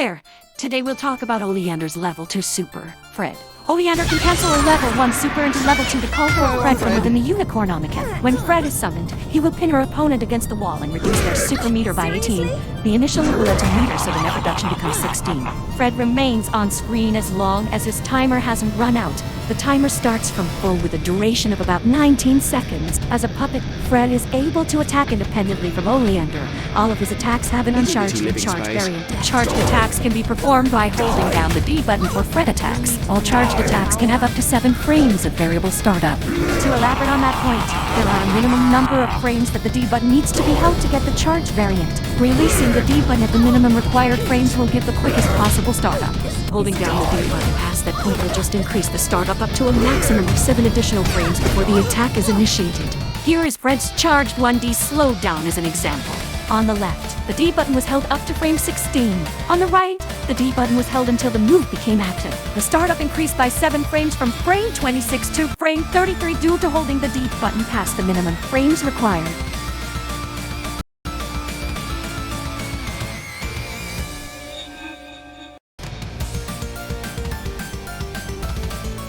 there! Today we'll talk about Oleander's level 2 super, Fred. Oleander can cancel a level 1 super into level 2 to call for Fred from within the Unicorn Omega. When Fred is summoned, he will pin her opponent against the wall and reduce their super meter by 18. The initial will add to meter, so the net reduction becomes 16. Fred remains on screen as long as his timer hasn't run out. The timer starts from full with a duration of about 19 seconds. As a puppet, Fred is able to attack independently from Oleander. All of his attacks have an uncharged and charged variant. Charged attacks can be performed by holding down the D button for Fred attacks. All charged attacks can have up to 7 frames of variable startup. To elaborate on that point, there are a minimum number of frames that the D button needs to be held to get the charged variant. Releasing the D button at the minimum required frames will give the quickest possible startup. Holding down the D button past that point will just increase the startup up to a maximum of 7 additional frames before the attack is initiated. Here is Fred's charged 1D slowdown as an example. On the left, the D button was held up to frame 16. On the right, the D button was held until the move became active. The startup increased by 7 frames from frame 26 to frame 33 due to holding the D button past the minimum frames required.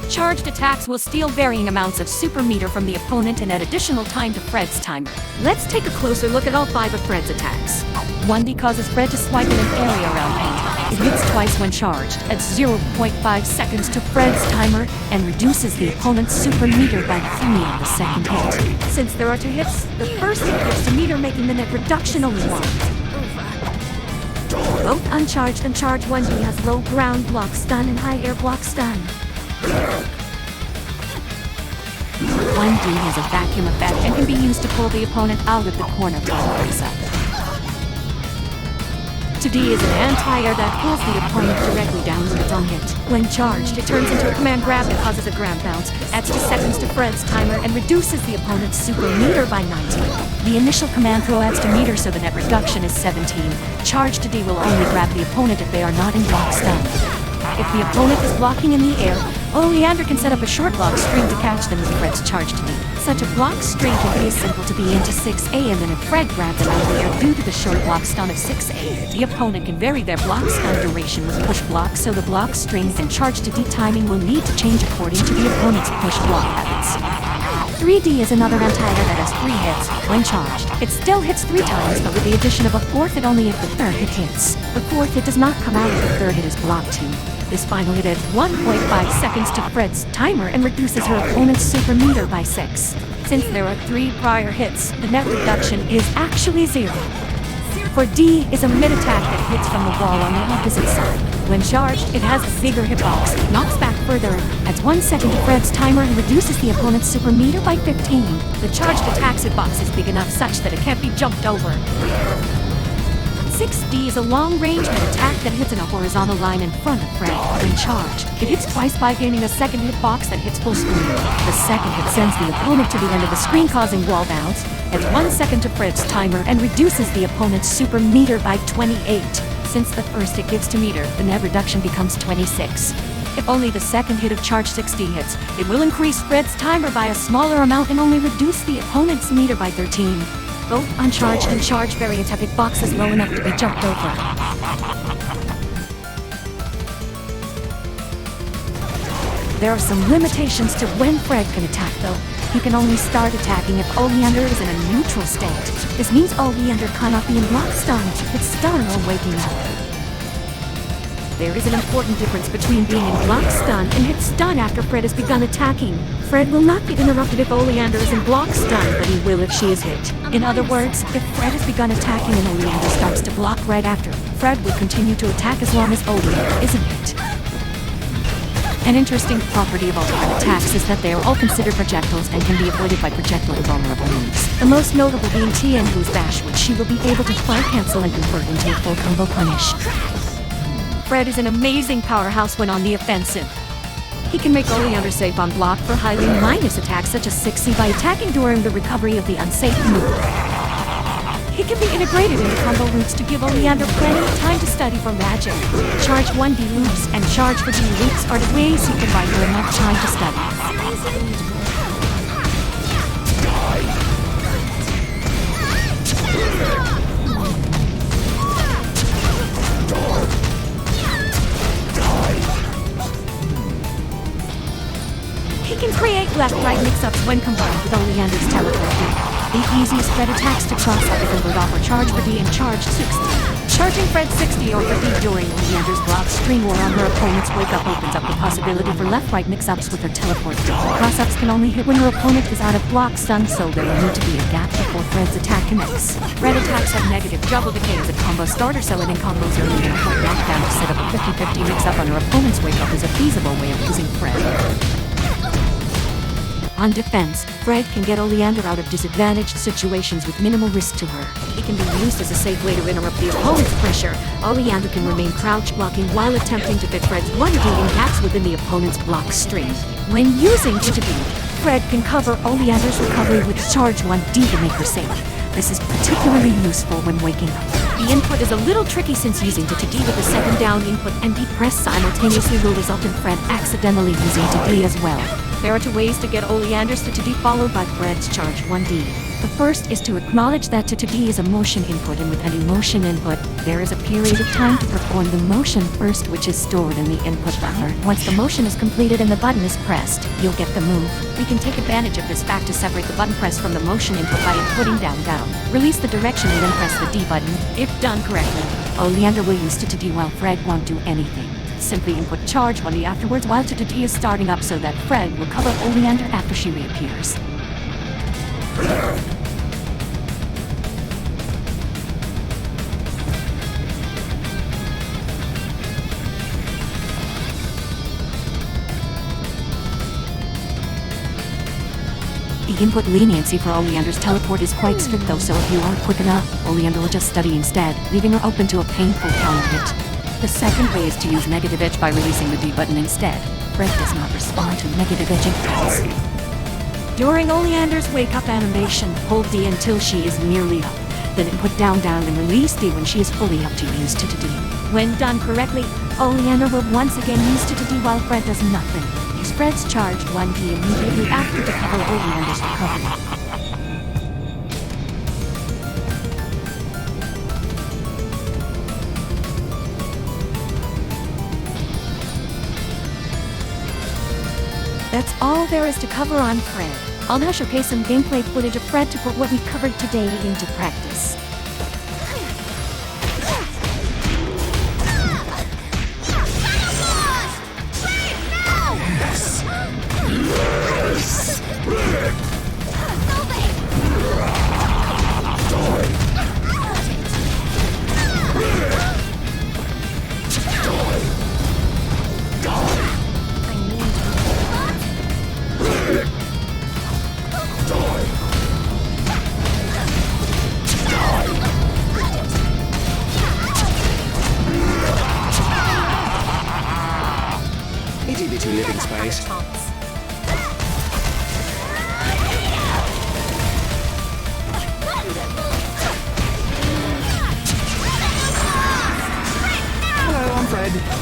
Charged attacks will steal varying amounts of super meter from the opponent and add additional time to Fred's timer. Let's take a closer look at all 5 of Fred's attacks. 1D causes Fred to swipe in an area around paint. It hits twice when charged, adds 0.5 seconds to Fred's timer, and reduces the opponent's super meter by 3 on the second hit. Since there are 2 hits, the first hit gives to meter, making the net reduction only 1. Both uncharged and charged 1D has low ground block stun and high air block stun. 1D has a vacuum effect and can be used to pull the opponent out of the corner while it goes up. 2D is an anti-air that pulls the opponent directly down when it's on hit. When charged, it turns into a command grab that causes a grab bounce, adds 2 seconds to Fred's timer, and reduces the opponent's super meter by 19. The initial command throw adds to meter, so the net reduction is 17. Charged 2D will only grab the opponent if they are not in block stun. If the opponent is blocking in the air, Oleander can set up a short block string to catch them with Fred's charged to me. Such a block string can be as simple to be into 6A, and then if Fred grabs them out of the air due to the short block stun of 6A, the opponent can vary their block stun duration with push block, so the block strings and charged to D timing will need to change according to the opponent's push block habits. 3D is another anti-air that has 3 hits when charged. It still hits 3 times, but with the addition of a 4th hit only if the 3rd hit hits. The 4th hit does not come out if the 3rd hit is blocked too. This final hit adds 1.5 seconds to Fred's timer and reduces her opponent's super meter by 6. Since there are 3 prior hits, the net reduction is actually 0. For D is a mid-attack that hits from the wall on the opposite side. When charged, it has a bigger hitbox, knocks back further, adds 1 second to Fred's timer, and reduces the opponent's super meter by 15. The charged attack's hitbox is big enough such that it can't be jumped over. 6D is a long-range attack that hits in a horizontal line in front of Fred when charged. It hits twice by gaining a second hitbox that hits full screen. The second hit sends the opponent to the end of the screen, causing wall bounce, adds 1 second to Fred's timer, and reduces the opponent's super meter by 28. Since the first hit gives to meter, the net reduction becomes 26. If only the second hit of charged 6D hits, it will increase Fred's timer by a smaller amount and only reduce the opponent's meter by 13. Both uncharged and charged variants have hitboxes low enough to be jumped over. There are some limitations to when Fred can attack though. He can only start attacking if Oleander is in a neutral state. This means Oleander cannot be in block stun, it's stun while waking up. There is an important difference between being in block stun and hit stun after Fred has begun attacking. Fred will not get interrupted if Oleander is in block stun, but he will if she is hit. In other words, if Fred has begun attacking and Oleander starts to block right after, Fred will continue to attack as long as Oleander isn't hit. An interesting property of all Fred attacks is that they are all considered projectiles and can be avoided by projectile invulnerable moves. The most notable being Tianhu's Bash, which she will be able to fire cancel and convert into a full combo punish. Fred is an amazing powerhouse when on the offensive. He can make Oleander safe on block for highly minus attacks such as 6C by attacking during the recovery of the unsafe move. He can be integrated into combo loops to give Oleander plenty of time to study for magic. Charge 1D loops and charge for D loops are the ways he can buy her enough time to study. left-right mix-ups when combined with Oleander's teleport D. The easiest Fred attacks to cross up is inward offer charge for D and charge 60. Charging Fred 60 over D during Oleander's block string or on her opponent's wake-up opens up the possibility for left-right mix-ups with her teleport D. Cross-ups can only hit when her opponent is out of block stun, so there will need to be a gap before Fred's attack connects. Fred attacks have negative double decay as a combo starter, so in combos early in a knockdown to set up a 50-50 mix-up on her opponent's wake-up is a feasible way of using Fred. On defense, Fred can get Oleander out of disadvantaged situations with minimal risk to her. It can be used as a safe way to interrupt the opponent's pressure. Oleander can remain crouch blocking while attempting to fit Fred's 1D in gaps within the opponent's block string. When using T2B, Fred can cover Oleander's recovery with charge 1D to make her safe. This is particularly useful when waking up. The input is a little tricky since using T2D with the second down input and D press simultaneously will result in Fred accidentally using T2D as well. There are two ways to get Oleander's T2D followed by Fred's charge 1D. The first is to acknowledge that T2D is a motion input, and with any motion input, there is a period of time to perform the motion first, which is stored in the input buffer. Once the motion is completed and the button is pressed, you'll get the move. We can take advantage of this fact to separate the button press from the motion input by inputting down. Release the direction and then press the D button. If done correctly, Oleander will use T2D while Fred won't do anything. Simply input charge 1D afterwards while T2D is starting up so that Fred will cover Oleander after she reappears. The input leniency for Oleander's teleport is quite strict though, so if you aren't quick enough, Oleander will just study instead, leaving her open to a painful counter hit. The second way is to use negative edge by releasing the D button instead. Fred does not respond to negative edging threats. During Oleander's wake-up animation, hold D until she is nearly up. Then input down and release D when she is fully up to use T2D. When done correctly, Oleander will once again use T2D while Fred does nothing. Use Fred's charge 1D immediately after to cover Oleander's recovery. That's all there is to cover on Fred. I'll now showcase some gameplay footage of Fred to put what we covered today into practice. Itty bitty living space. Hello, I'm Fred.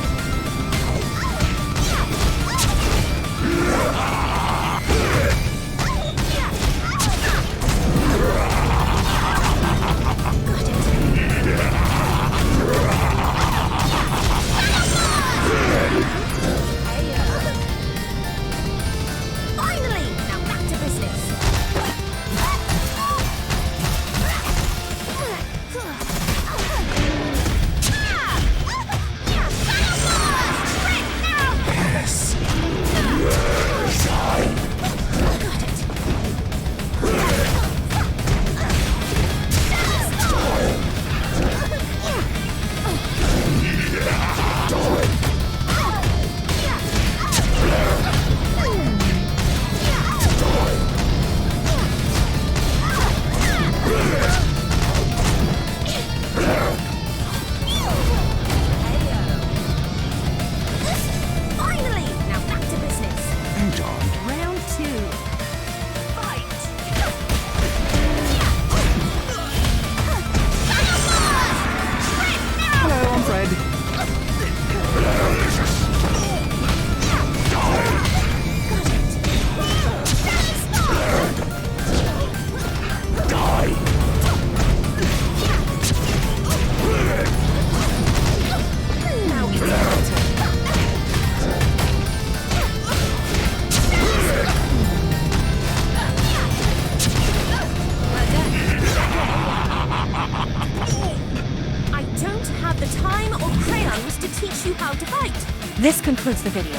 This concludes the video.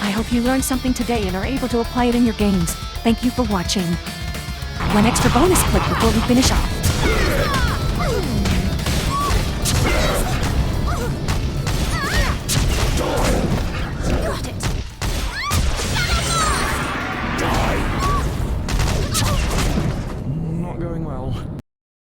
I hope you learned something today and are able to apply it in your games. Thank you for watching. One extra bonus clip before we finish off.